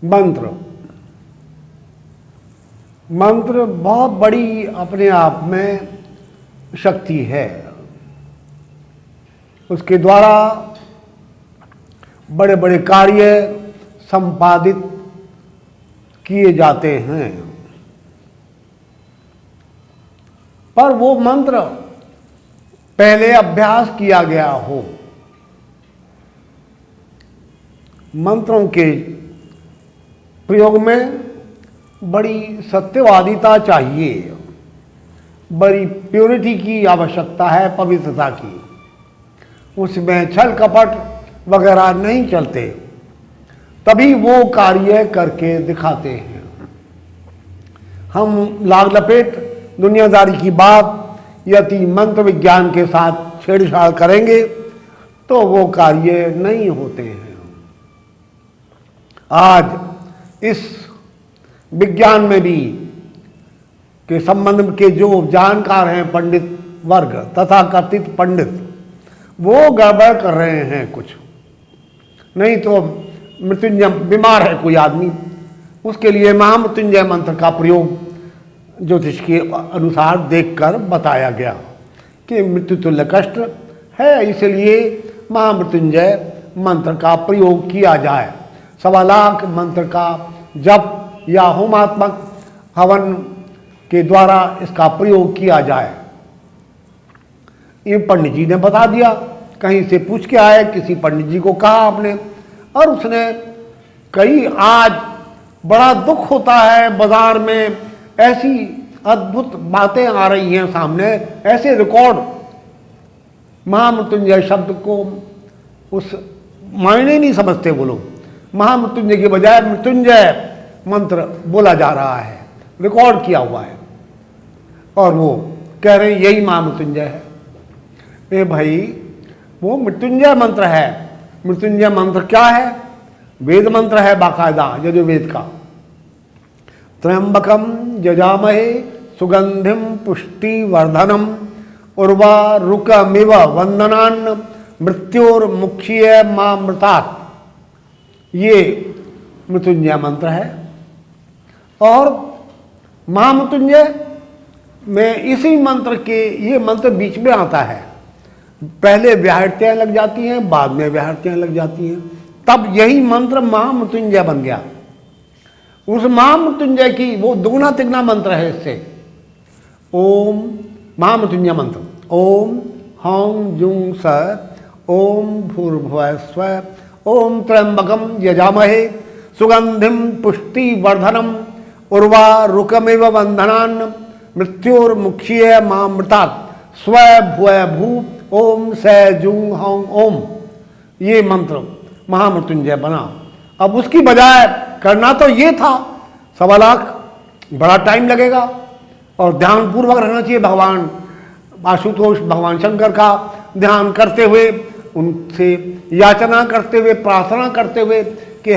मंत्र मंत्र बहुत बड़ी अपने आप में शक्ति है। उसके द्वारा बड़े बड़े कार्य संपादित किए जाते हैं। पर वो मंत्र पहले अभ्यास किया गया हो। मंत्रों के प्रयोग में बड़ी सत्यवादिता चाहिए, बड़ी प्योरिटी की आवश्यकता है, पवित्रता की। उसमें छल कपट वगैरह नहीं चलते, तभी वो कार्य करके दिखाते हैं। हम लाग लपेट दुनियादारी की बात यदि मंत्र विज्ञान के साथ छेड़छाड़ करेंगे तो वो कार्य नहीं होते हैं। आज इस विज्ञान में भी के संबंध के जो जानकार हैं, पंडित वर्ग तथा कथित पंडित, वो गड़बड़ कर रहे हैं कुछ। नहीं तो मृत्युंजय बीमार है कोई आदमी, उसके लिए महामृत्युंजय मंत्र का प्रयोग ज्योतिष के अनुसार देखकर बताया गया कि मृत्यु तुल्य कष्ट है, इसलिए महामृत्युंजय मंत्र का प्रयोग किया जाए। 1.25 लाख मंत्र का जप या होमात्मक हवन के द्वारा इसका प्रयोग किया जाए। ये पंडित जी ने बता दिया, कहीं से पूछ के आए, किसी पंडित जी को कहा आपने, और उसने कई आज बड़ा दुख होता है, बाजार में ऐसी अद्भुत बातें आ रही हैं सामने, ऐसे रिकॉर्ड महामृत्युंजय शब्द को उस मायने नहीं समझते वो लोग। महामृत्युंजय के बजाय मृत्युंजय मंत्र बोला जा रहा है, रिकॉर्ड किया हुआ है, और वो कह रहे हैं यही महामृत्युंजय है। ए भाई, वो मृत्युंजय मंत्र है। मृत्युंजय मंत्र क्या है? वेद मंत्र है बाकायदा, यजुर्वेद का। त्र्यंबकम यजामहे सुगंधिम पुष्टिवर्धनम उर्वारुकमिव वंदनान् मृत्योर्मुक्षीय मामृतात्। ये मृत्युंजय मंत्र है। और महामृत्युंजय में इसी मंत्र के ये मंत्र बीच में आता है। पहले व्याहृतियाँ लग जाती हैं, बाद में व्याहृतियाँ लग जाती हैं, तब यही मंत्र महामृत्युंजय बन गया। उस महामृत्युंजय की वो दुगना तिगना मंत्र है इससे। ओम महामृत्युंजय मंत्र, ओम हौं जुं स ओम भूर्भुवः स्वः ओम त्र्यंबकम यजामहे सुगंधिम पुष्टिवर्धनम उर्वारुकमिव वंदनान् मृत्योर्मुक्षीय मामृतात् स्व भुवः भू ओम स जुं हौं ओम। ये मंत्र महामृत्युंजय बना। अब उसकी बजाय करना तो ये था 1.25 लाख, बड़ा टाइम लगेगा और ध्यानपूर्वक रहना चाहिए। भगवान आशुतोष, भगवान शंकर का ध्यान करते हुए, उनसे याचना करते हुए, प्रार्थना करते हुए कि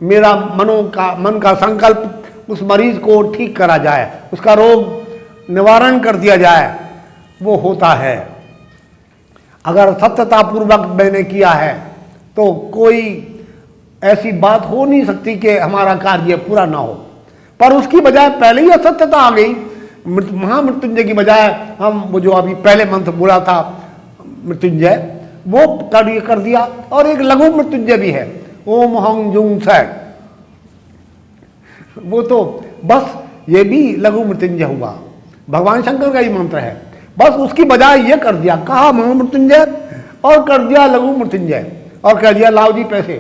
मेरा मन का संकल्प उस मरीज को ठीक करा जाए, उसका रोग निवारण कर दिया जाए, वो होता है। अगर सत्यतापूर्वक मैंने किया है तो कोई ऐसी बात हो नहीं सकती कि हमारा कार्य पूरा ना हो। पर उसकी बजाय पहले ही असत्यता आ गई। महामृत्युंजय की बजाय हम वो जो अभी पहले मंत्र बोला था मृत्युंजय, वो कार्य कर दिया। और एक लघु मृत्युंजय भी है, ओम हौं जुं स। वो तो बस ये भी लघु मृत्युंजय हुआ, भगवान शंकर का ही मंत्र है। बस उसकी बजाय ये कर दिया, कहा महामृत्युंजय और कर दिया लघु मृत्युंजय और कह दिया लाओ जी पैसे,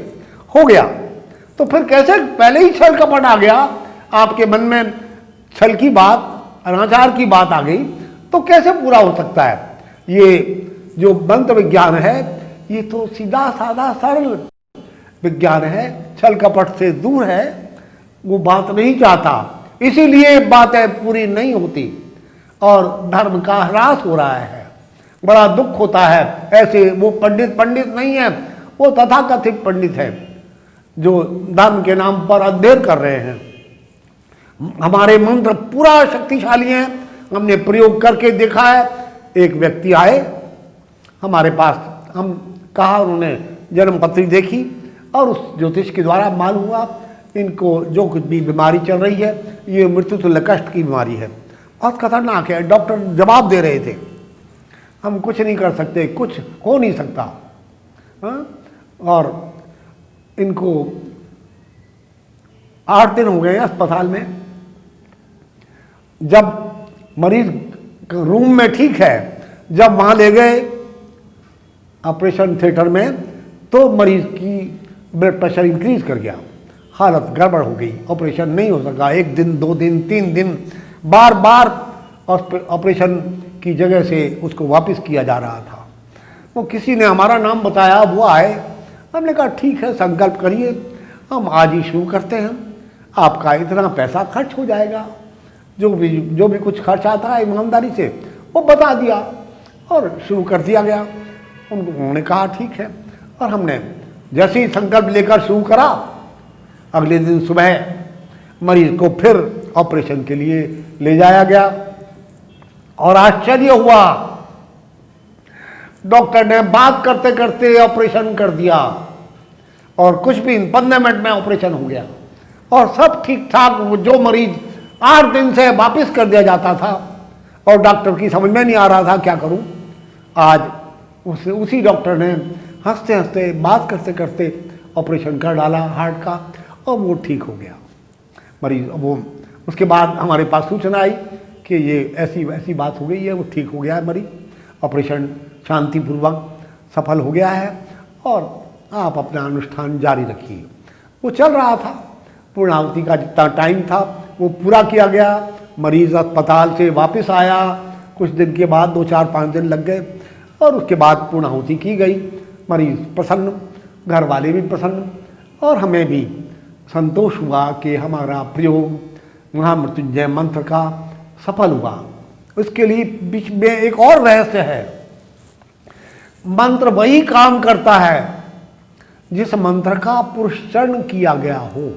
हो गया। तो फिर कैसे पहले ही छल कपट आ गया आपके मन में, छल की बात, अनाचार की बात आ गई, तो कैसे पूरा हो सकता है? ये जो मंत्र विज्ञान है ये तो सीधा साधा सरल विज्ञान है, छल कपट से दूर है, वो बात नहीं चाहता, इसीलिए बातें पूरी नहीं होती और धर्म का ह्रास हो रहा है। बड़ा दुख होता है। ऐसे वो पंडित नहीं है, वो तथाकथित पंडित है जो धर्म के नाम पर अध्ययन कर रहे हैं। हमारे मंत्र पूरा शक्तिशाली हैं, हमने प्रयोग करके देखा है। एक व्यक्ति आए हमारे पास, हम कहा, उन्होंने जन्म पत्री देखी और उस ज्योतिष के द्वारा मालूम हुआ इनको जो कुछ भी बीमारी चल रही है ये मृत्यु तुल्य कष्ट की बीमारी है, बहुत खतरनाक है। डॉक्टर जवाब दे रहे थे, हम कुछ नहीं कर सकते, कुछ हो नहीं सकता। हाँ? और इनको 8 दिन हो गए अस्पताल में। जब मरीज रूम में ठीक है, जब वहाँ ले गए ऑपरेशन थिएटर में तो मरीज की ब्लड प्रेशर इंक्रीज कर गया, हालत गड़बड़ हो गई, ऑपरेशन नहीं हो सका। 1 दिन 2 दिन 3 दिन बार बार ऑपरेशन की जगह से उसको वापस किया जा रहा था। वो किसी ने हमारा नाम बताया, वो आए, हमने कहा ठीक है संकल्प करिए, हम आज ही शुरू करते हैं, आपका इतना पैसा खर्च हो जाएगा, जो भी कुछ खर्च आता है ईमानदारी से वो बता दिया और शुरू कर दिया गया। उन्होंने कहा ठीक है, और हमने जैसे ही संकल्प लेकर शुरू करा, अगले दिन सुबह मरीज को फिर ऑपरेशन के लिए ले जाया गया। और आश्चर्य हुआ, डॉक्टर ने बात करते करते ऑपरेशन कर दिया और कुछ भी 15 मिनट में ऑपरेशन हो गया और सब ठीक ठाक। जो मरीज 8 दिन से वापस कर दिया जाता था और डॉक्टर की समझ में नहीं आ रहा था क्या करूं, आज उसी डॉक्टर ने हंसते हंसते बात करते करते ऑपरेशन कर डाला हार्ट का और वो ठीक हो गया मरीज। वो उसके बाद हमारे पास सूचना आई कि ये ऐसी बात हो गई है, वो ठीक हो गया है मरीज, ऑपरेशन शांतिपूर्वक सफल हो गया है और आप अपना अनुष्ठान जारी रखिए। वो चल रहा था, पूर्णाहुति का जितना टाइम था वो पूरा किया गया। मरीज अस्पताल से वापस आया, कुछ दिन के बाद 2 4 5 दिन लग गए और उसके बाद पूर्णाहुति की गई। मरीज प्रसन्न, घर वाले भी प्रसन्न और हमें भी संतोष हुआ कि हमारा प्रयोग महामृत्युंजय मंत्र का सफल हुआ। उसके लिए बीच में एक और रहस्य है, मंत्र वही काम करता है जिस मंत्र का पुरुषचरण किया गया हो।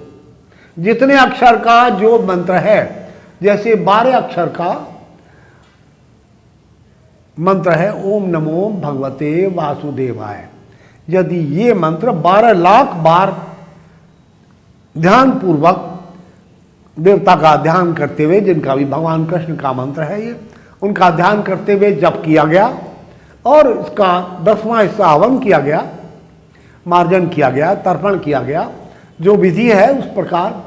जितने अक्षर का जो मंत्र है, जैसे 12 अक्षर का मंत्र है ओम नमो भगवते वासुदेवाय, यदि ये मंत्र 12 लाख बार ध्यान पूर्वक देवता का ध्यान करते हुए, जिनका भी भगवान कृष्ण का मंत्र है ये, उनका ध्यान करते हुए जप किया गया और इसका 10वां हिस्सा हवन किया गया, मार्जन किया गया, तर्पण किया गया, जो विधि है उस प्रकार,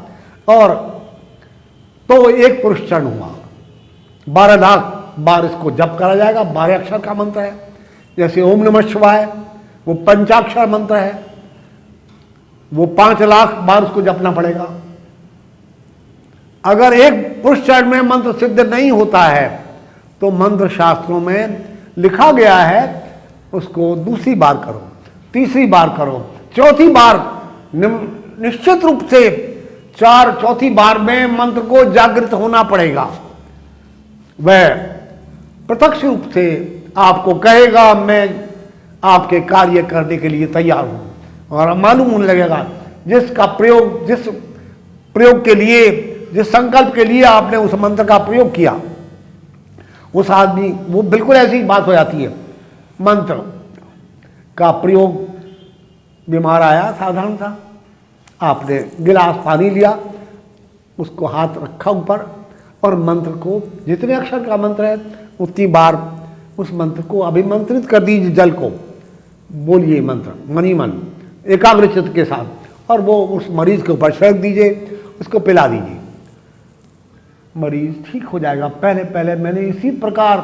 और तो एक पुरुषचरण हुआ। 12 लाख बार इसको जप करा जाएगा। 12 अक्षर का मंत्र है, जैसे ओम नमः शिवाय वो पंचाक्षर मंत्र है, वो 5 लाख बार उसको जपना पड़ेगा। अगर एक पुरुषचरण में मंत्र सिद्ध नहीं होता है तो मंत्र शास्त्रों में लिखा गया है उसको दूसरी बार करो, तीसरी बार करो, चौथी बार निश्चित रूप से चौथी बार में मंत्र को जागृत होना पड़ेगा। वह प्रत्यक्ष रूप से आपको कहेगा मैं आपके कार्य करने के लिए तैयार हूं, और मालूम होने लगेगा जिस प्रयोग के लिए, जिस संकल्प के लिए आपने उस मंत्र का प्रयोग किया, उस आदमी, वो बिल्कुल ऐसी बात हो जाती है। मंत्र का प्रयोग, बीमार आया साधारण सा, आपने गिलास पानी लिया, उसको हाथ रखा ऊपर और मंत्र को, जितने अक्षर का मंत्र है उतनी बार उस मंत्र को अभिमंत्रित कर दीजिए, जल को बोलिए मंत्र मनी मन एकाग्रचित्त के साथ, और वो उस मरीज के ऊपर छिड़क दीजिए, उसको पिला दीजिए, मरीज ठीक हो जाएगा। पहले पहले मैंने इसी प्रकार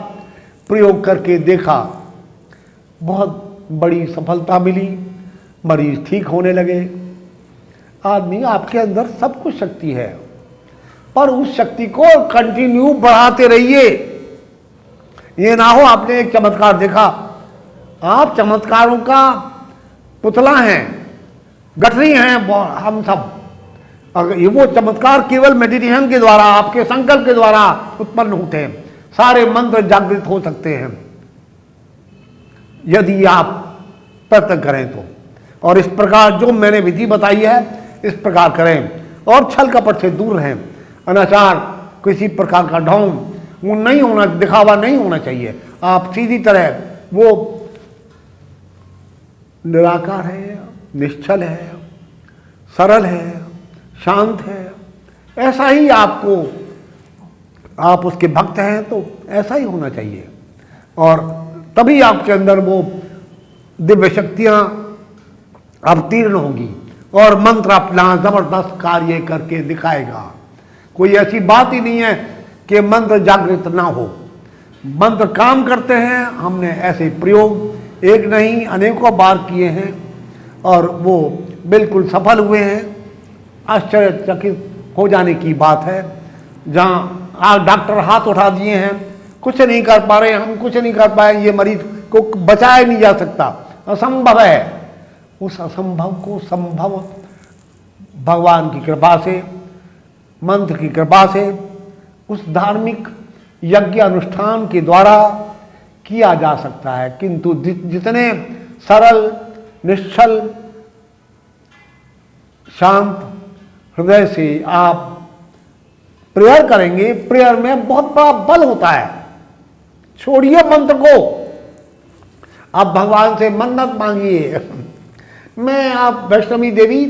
प्रयोग करके देखा, बहुत बड़ी सफलता मिली, मरीज ठीक होने लगे। आदमी, आपके अंदर सब कुछ शक्ति है, पर उस शक्ति को कंटिन्यू बढ़ाते रहिए। ये ना हो आपने एक चमत्कार देखा, आप चमत्कारों का पुतला हैं, गठरी हैं हम सब। अगर ये वो चमत्कार केवल मेडिटेशन के द्वारा, आपके संकल्प के द्वारा उत्पन्न होते हैं। सारे मंत्र जागृत हो सकते हैं यदि आप प्रयत्न करें तो। और इस प्रकार जो मैंने विधि बताई है इस प्रकार करें, और छल कपट से दूर रहें। अनाचार, किसी प्रकार का ढोंग वो नहीं होना, दिखावा नहीं होना चाहिए। आप सीधी तरह, वो निराकार है, निश्चल है, सरल है, शांत है। ऐसा ही आपको, आप उसके भक्त हैं तो ऐसा ही होना चाहिए, और तभी आपके अंदर वो दिव्य शक्तियां अवतीर्ण होंगी और मंत्र अपना जबरदस्त कार्य करके दिखाएगा। कोई ऐसी बात ही नहीं है कि मंत्र जागृत ना हो, मंत्र काम करते हैं। हमने ऐसे प्रयोग एक नहीं अनेकों बार किए हैं और वो बिल्कुल सफल हुए हैं। आश्चर्यचकित हो जाने की बात है। जहाँ आज डॉक्टर हाथ उठा दिए हैं, कुछ नहीं कर पा रहे, हम कुछ नहीं कर पाए, ये मरीज को बचाया नहीं जा सकता, असंभव है। उस असंभव को संभव भगवान की कृपा से, मंत्र की कृपा से, उस धार्मिक यज्ञ अनुष्ठान के द्वारा किया जा सकता है। किंतु जितने सरल, निश्चल, शांत हृदय से आप प्रेयर करेंगे, प्रेयर में बहुत बड़ा बल होता है। छोड़िए मंत्र को, आप भगवान से मन्नत मांगिए, मैं आप वैष्णवी देवी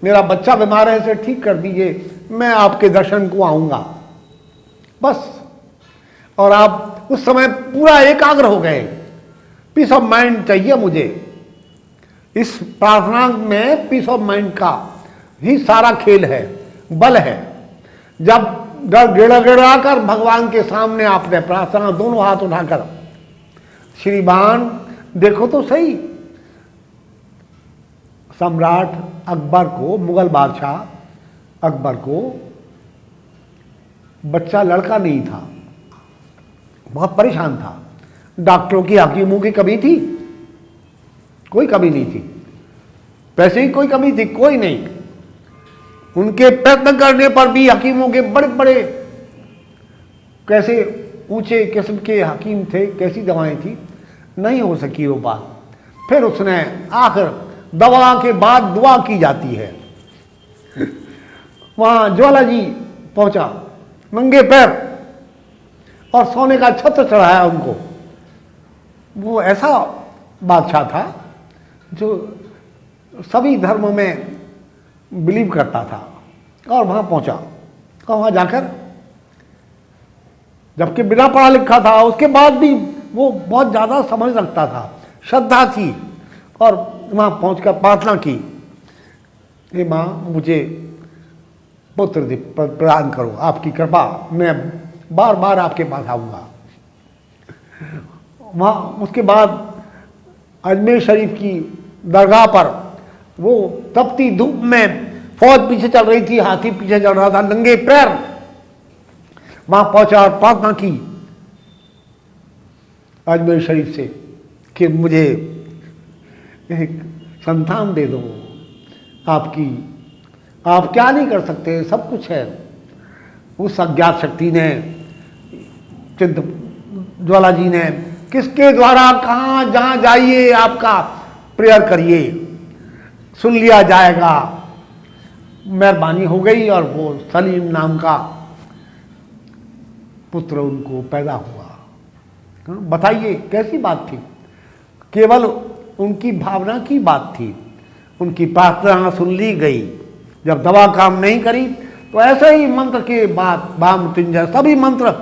मेरा बच्चा बीमार है, इसे ठीक कर दीजिए, मैं आपके दर्शन को आऊंगा, बस। और आप उस समय पूरा एकाग्र हो गए। पीस ऑफ माइंड चाहिए मुझे। इस प्रार्थना में पीस ऑफ माइंड का ही सारा खेल है, बल है। जब गिड़ा कर भगवान के सामने आपने प्रार्थना दोनों हाथ उठाकर, श्रीमान देखो तो सही, सम्राट अकबर को, मुगल बादशाह अकबर को बच्चा लड़का नहीं था, बहुत परेशान था। डॉक्टरों की, हकीमों की कमी थी? कोई कमी नहीं थी। पैसे की कोई कमी थी? कोई नहीं। उनके प्रयत्न करने पर भी हकीमों के बड़े बड़े कैसे ऊंचे किस्म के हकीम थे, कैसी दवाएं थी, नहीं हो सकी वो बात। फिर उसने आखिर दवा के बाद दुआ की जाती है। वहां ज्वाला जी पहुंचा, नंगे पैर, और सोने का छत्र चढ़ाया उनको। वो ऐसा बादशाह था जो सभी धर्मों में बिलीव करता था। और वहां पहुंचा और वहां जाकर, जबकि बिना पढ़ा लिखा था, उसके बाद भी वो बहुत ज्यादा समझ रखता था, श्रद्धा थी, और वहां पहुंचकर प्रार्थना की, हे मां मुझे पुत्र प्रदान करो, आपकी कृपा, मैं बार बार आपके पास आऊंगा। वहाँ उसके बाद अजमेर शरीफ की दरगाह पर वो तपती धूप में, फौज पीछे चल रही थी, हाथी पीछे चल रहा था, नंगे पैर वहां पहुंचा और प्रार्थना की अजमेर शरीफ से कि मुझे एक संतान दे दो, आपकी, आप क्या नहीं कर सकते, सब कुछ है। उस अज्ञात शक्ति ने, चिंत ज्वाला जी ने, किसके द्वारा कहाँ जहाँ जाइए आपका प्रेयर करिए, सुन लिया जाएगा, मेहरबानी हो गई। और वो सलीम नाम का पुत्र उनको पैदा हुआ। बताइए कैसी बात थी, केवल उनकी भावना की बात थी, उनकी प्रार्थना सुन ली गई। जब दवा काम नहीं करी तो ऐसे ही मंत्र के बाद महामृत्युंजय, सभी मंत्र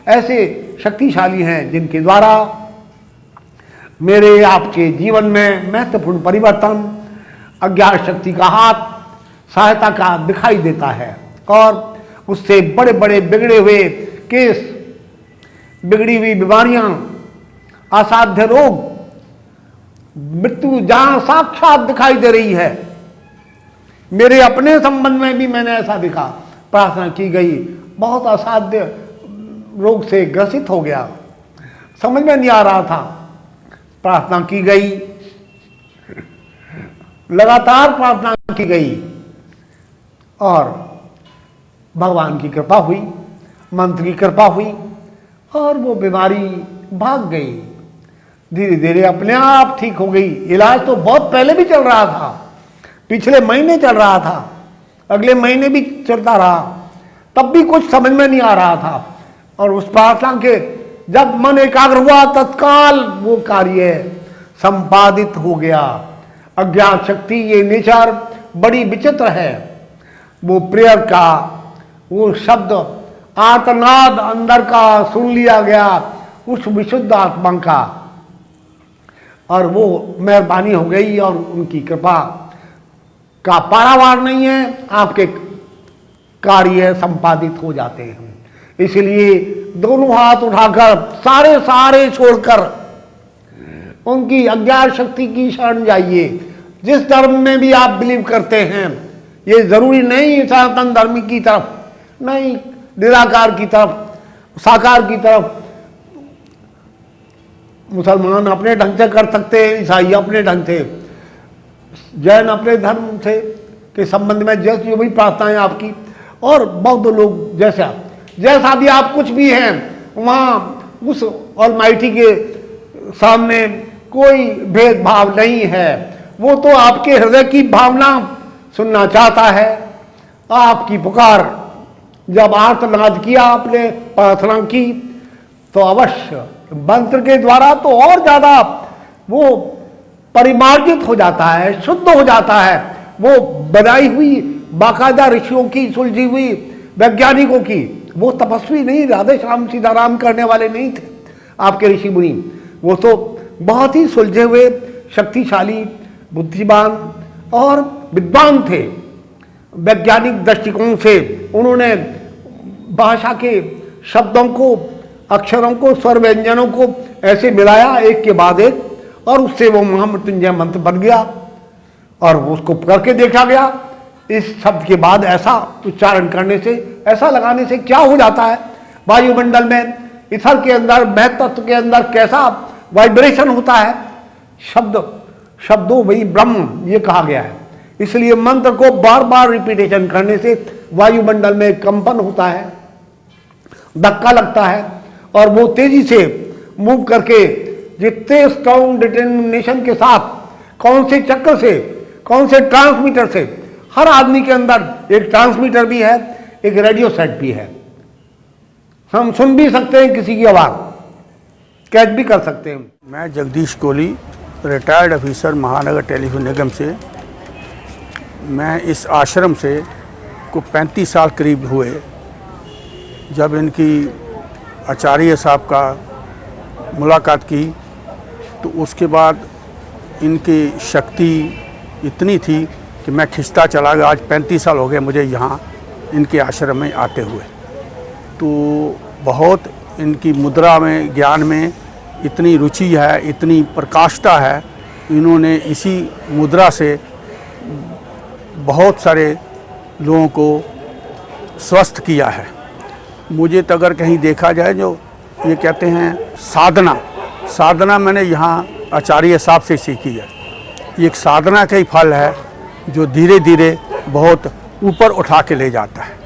ऐसे शक्तिशाली हैं जिनके द्वारा मेरे आपके जीवन में महत्वपूर्ण परिवर्तन, अज्ञात शक्ति का हाथ सहायता का दिखाई देता है, और उससे बड़े बड़े बिगड़े हुए केस, बिगड़ी हुई बीमारियां, असाध्य रोग, मृत्यु जहां साक्षात दिखाई दे रही है। मेरे अपने संबंध में भी मैंने ऐसा देखा, प्रार्थना की गई, बहुत असाध्य रोग से ग्रसित हो गया, समझ में नहीं आ रहा था, प्रार्थना की गई, लगातार प्रार्थना की गई, और भगवान की कृपा हुई, मंत्र की कृपा हुई, और वो बीमारी भाग गई, धीरे धीरे अपने आप ठीक हो गई। इलाज तो बहुत पहले भी चल रहा था, पिछले महीने चल रहा था, अगले महीने भी चलता रहा, तब भी कुछ समझ में नहीं आ रहा था। और उस प्रार्थना के जब मन एकाग्र हुआ, तत्काल वो कार्य संपादित हो गया। अज्ञात शक्ति, ये नेचर बड़ी विचित्र है, वो प्रेयर का वो शब्द आर्तनाद अंदर का सुन लिया गया उस विशुद्ध आत्मा का, और वो मेहरबानी हो गई और उनकी कृपा का पारावार नहीं है, आपके कार्य संपादित हो जाते हैं। इसलिए दोनों हाथ उठाकर सारे छोड़कर उनकी अज्ञात शक्ति की शरण जाइए। जिस धर्म में भी आप बिलीव करते हैं, ये जरूरी नहीं सनातन धर्म की तरफ नहीं, निराकार की तरफ, साकार की तरफ। मुसलमान अपने ढंग से कर सकते हैं, ईसाई अपने ढंग से, जैन अपने धर्म से के संबंध में जैसी भी प्रार्थनाएं आपकी, और बौद्ध लोग जैसा भी आप कुछ भी हैं, वहाँ उस ऑलमाइटी के सामने कोई भेदभाव नहीं है। वो तो आपके हृदय की भावना सुनना चाहता है। आपकी पुकार जब आर्तनाद किया, आपने प्रार्थना की, तो अवश्य मंत्र के द्वारा तो और ज्यादा वो परिमार्जित हो जाता है, शुद्ध हो जाता है। वो बनाई हुई बाकायदा ऋषियों की, सुलझी हुई वैज्ञानिकों की, वो तपस्वी नहीं, राधे श्याम सीताराम करने वाले नहीं थे आपके ऋषि मुनि। वो तो बहुत ही सुलझे हुए, शक्तिशाली, बुद्धिमान और विद्वान थे। वैज्ञानिक दृष्टिकोण से उन्होंने भाषा के शब्दों को, अक्षरों को, स्वर व्यंजनों को ऐसे मिलाया एक के बाद एक, और उससे वो महामृत्युंजय मंत्र बन गया। और उसको करके देखा गया, इस शब्द के बाद ऐसा उच्चारण करने से, ऐसा लगाने से क्या हो जाता है वायुमंडल में, ईथर के अंदर, महत्त्व के अंदर कैसा वाइब्रेशन होता है। शब्दों वही ब्रह्म, ये कहा गया है। इसलिए मंत्र को बार बार रिपीटेशन करने से वायुमंडल में कंपन होता है, धक्का लगता है, और वो तेजी से मूव करके जितने स्ट्रॉन्ग डिटर्मिनेशन के साथ, कौन से चक्र से, कौन से ट्रांसमीटर से, हर आदमी के अंदर एक ट्रांसमीटर भी है, एक रेडियो सेट भी है। हम सुन भी सकते हैं किसी की आवाज, कैच भी कर सकते हैं। मैं जगदीश कोहली, रिटायर्ड ऑफिसर, महानगर टेलीफोन निगम से। मैं इस आश्रम से को 35 साल करीब हुए। जब इनकी आचार्य साहब का मुलाकात की, तो उसके बाद इनकी शक्ति इतनी थी कि मैं खिंचता चला गया। आज 35 साल हो गए मुझे यहाँ इनके आश्रम में आते हुए। तो बहुत इनकी मुद्रा में, ज्ञान में इतनी रुचि है, इतनी प्रकाष्ठा है। इन्होंने इसी मुद्रा से बहुत सारे लोगों को स्वस्थ किया है। मुझे तो अगर कहीं देखा जाए, जो ये कहते हैं साधना मैंने यहाँ आचार्य साहब से सीखी है। ये एक साधना का ही फल है जो धीरे धीरे बहुत ऊपर उठा के ले जाता है।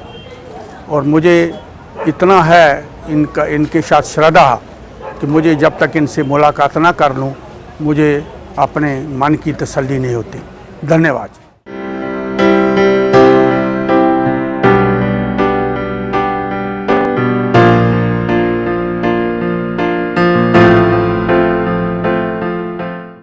और मुझे इतना है इनके साथ श्रद्धा कि मुझे जब तक इनसे मुलाकात ना कर लूँ, मुझे अपने मन की तसल्ली नहीं होती। धन्यवाद।